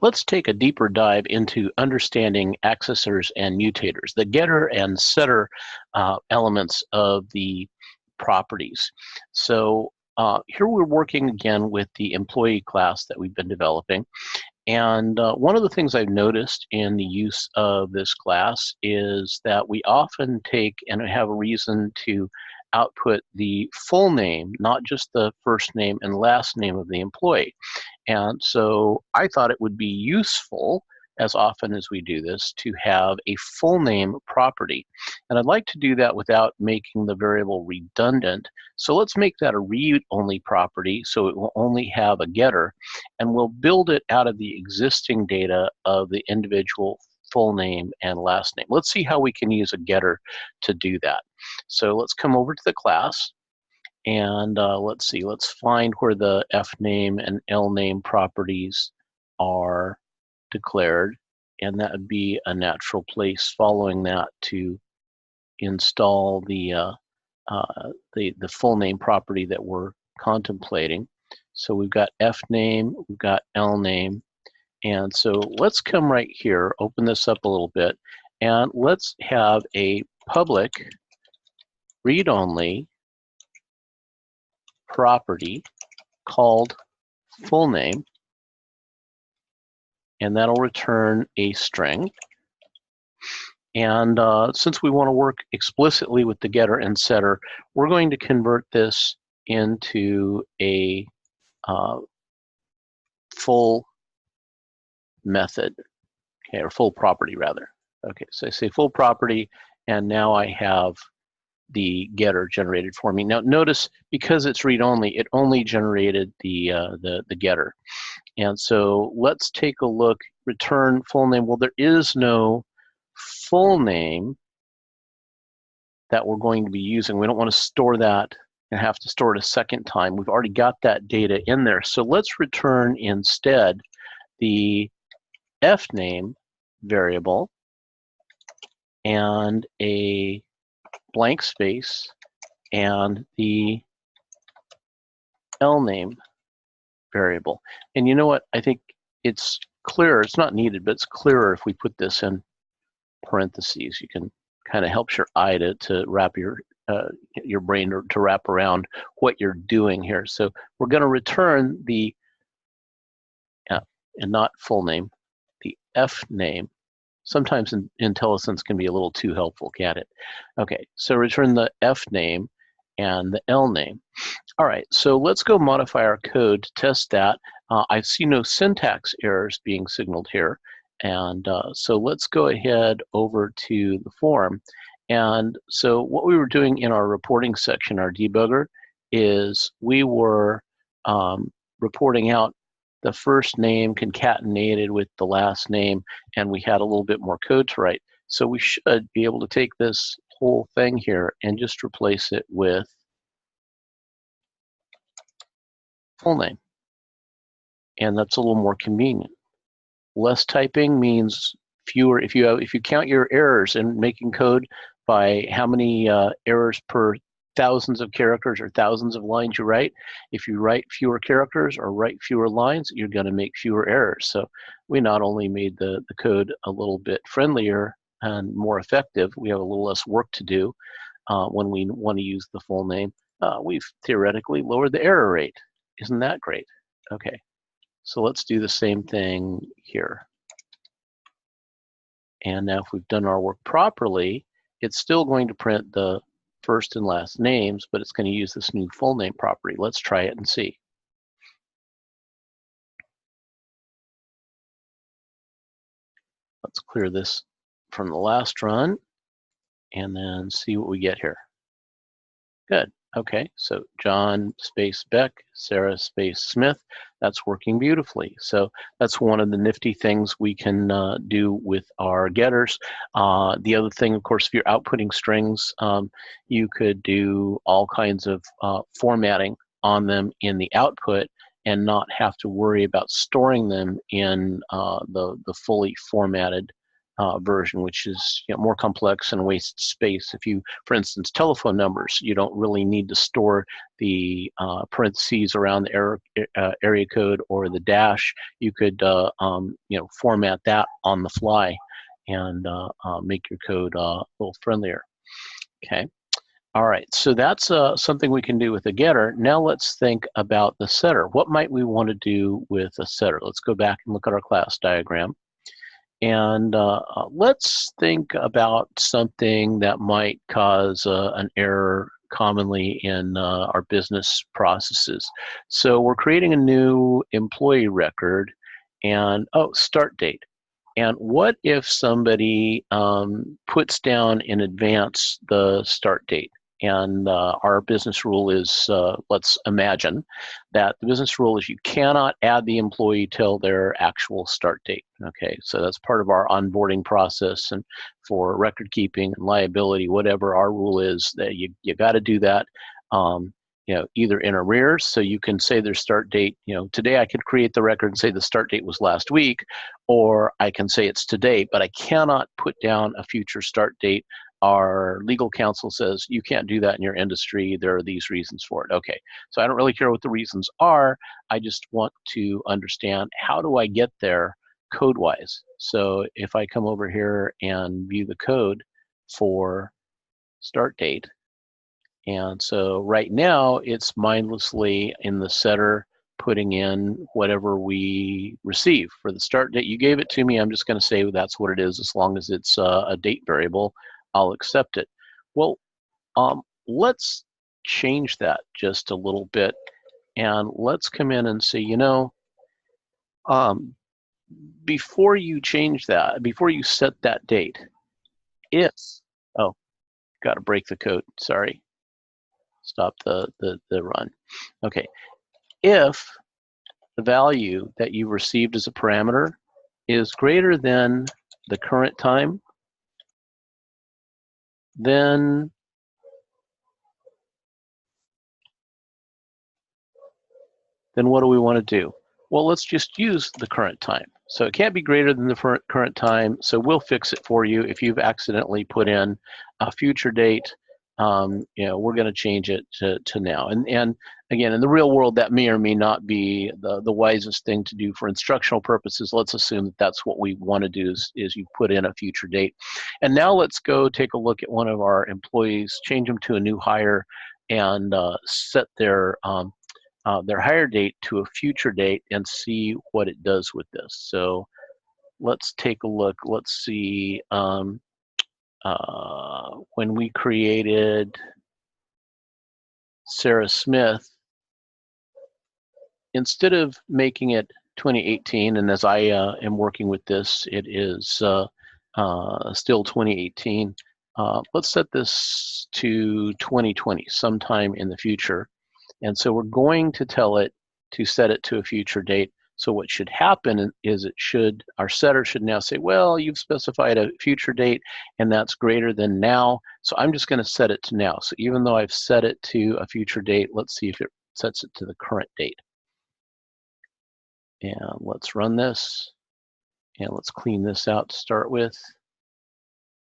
let's take a deeper dive into understanding accessors and mutators, the getter and setter elements of the properties. So here we're working again with the employee class that we've been developing. And one of the things I've noticed in the use of this class is that we often take and have a reason to output the full name, not just the first name and last name of the employee. And so I thought it would be useful, as often as we do this, to have a full name property. And I'd like to do that without making the variable redundant. So let's make that a read-only property, so it will only have a getter, and we'll build it out of the existing data of the individual full name and last name. Let's see how we can use a getter to do that. So let's come over to the class, and let's see, let's find where the F name and L name properties are declared, and that would be a natural place following that to install the full name property that we're contemplating. So we've got F name, we've got L name, and so let's come right here, open this up a little bit, and let's have a public read-only property called full name, and that'll return a string. And since we want to work explicitly with the getter and setter, we're going to convert this into a full method, okay, or full property rather. Okay, so I say full property, and now I have the getter generated for me. Now notice, because it's read-only, it only generated the getter. And so let's take a look, return full name. Well, there is no full name that we're going to be using. We don't want to store that and have to store it a second time. We've already got that data in there. So let's return instead the F name variable and a blank space and the L name variable. And you know what? I think it's clearer. It's not needed, but it's clearer if we put this in parentheses. You can kind of help your eye to wrap your brain to wrap around what you're doing here. So we're going to return the and not full name, the F name. Sometimes IntelliSense can be a little too helpful, can't it? Okay, so return the F name and the L name. All right, so let's go modify our code to test that. I see no syntax errors being signaled here. And so let's go ahead over to the form. And so what we were doing in our reporting section, our debugger, is we were reporting out the first name concatenated with the last name, and we had a little bit more code to write. So we should be able to take this whole thing here and just replace it with full name. And that's a little more convenient. Less typing means fewer. If you count your errors in making code by how many errors per thousands of characters or thousands of lines you write, if you write fewer characters or write fewer lines, you're going to make fewer errors. So we not only made the code a little bit friendlier and more effective, we have a little less work to do when we want to use the full name. We've theoretically lowered the error rate. Isn't that great? Okay, so let's do the same thing here. And now if we've done our work properly, it's still going to print the first and last names, but it's going to use this new full name property. Let's try it and see. Let's clear this from the last run and then see what we get here. Good. Okay, so Jon space Bek, Sarah space Smith, that's working beautifully. So that's one of the nifty things we can do with our getters. The other thing, of course, if you're outputting strings, you could do all kinds of formatting on them in the output and not have to worry about storing them in the fully formatted version, which is more complex and wastes space. If you, for instance, telephone numbers, you don't really need to store the parentheses around the area code or the dash. You could format that on the fly and make your code a little friendlier. Okay. All right, so that's something we can do with a getter. Now let's think about the setter. What might we want to do with a setter? Let's go back and look at our class diagram. And let's think about something that might cause an error commonly in our business processes. So we're creating a new employee record and, start date. And what if somebody puts down in advance the start date? And our business rule is, let's imagine that the business rule is you cannot add the employee till their actual start date. Okay, so that's part of our onboarding process, and for record keeping and liability, whatever our rule is, that you got to do that. Either in arrears, so you can say their start date, today I could create the record and say the start date was last week, or I can say it's today, but I cannot put down a future start date. Our legal counsel says you can't do that in your industry. There are these reasons for it. Okay, so I don't really care what the reasons are. I just want to understand, how do I get there code-wise? So if I come over here and view the code for start date, and so right now it's mindlessly in the setter putting in whatever we receive for the start date. You gave it to me. I'm just going to say that's what it is. As long as it's a date variable, I'll accept it. Well, let's change that just a little bit, and let's come in and say, before you change that, before you set that date, got to break the code. Sorry. Stop the run. Okay, if the value that you received as a parameter is greater than the current time, then what do we want to do? Well, let's just use the current time. So it can't be greater than the current time, so we'll fix it for you. If you've accidentally put in a future date, we're going to change it to now. And again, in the real world, that may or may not be the wisest thing to do for instructional purposes. Let's assume that that's what we want to do is you put in a future date. And now let's go take a look at one of our employees, change them to a new hire, and set their hire date to a future date and see what it does with this. So let's take a look. Let's see. When we created Sarah Smith, instead of making it 2018, and as I am working with this, it is still 2018, let's set this to 2020, sometime in the future. And so we're going to tell it to set it to a future date. So what should happen is our setter should now say, well, you've specified a future date and that's greater than now. So I'm just going to set it to now. So even though I've set it to a future date, let's see if it sets it to the current date. And let's run this. And let's clean this out to start with.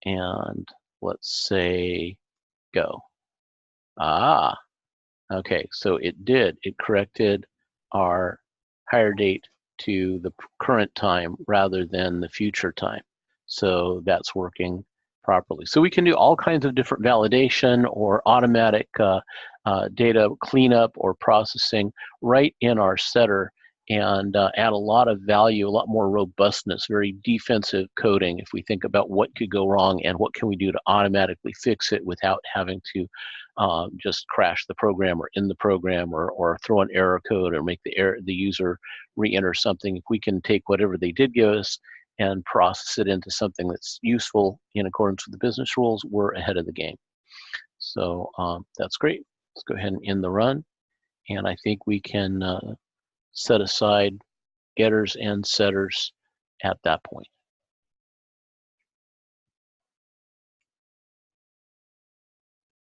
And let's say go. Okay, so it did. It corrected our hire date to the current time rather than the future time. So that's working properly. So we can do all kinds of different validation or automatic data cleanup or processing right in our setter, and add a lot of value, a lot more robustness, very defensive coding if we think about what could go wrong and what can we do to automatically fix it without having to just crash the program or in the program or throw an error code or make the user re-enter something. If we can take whatever they did give us and process it into something that's useful in accordance with the business rules, we're ahead of the game. So that's great. Let's go ahead and end the run. And I think we can set aside getters and setters at that point.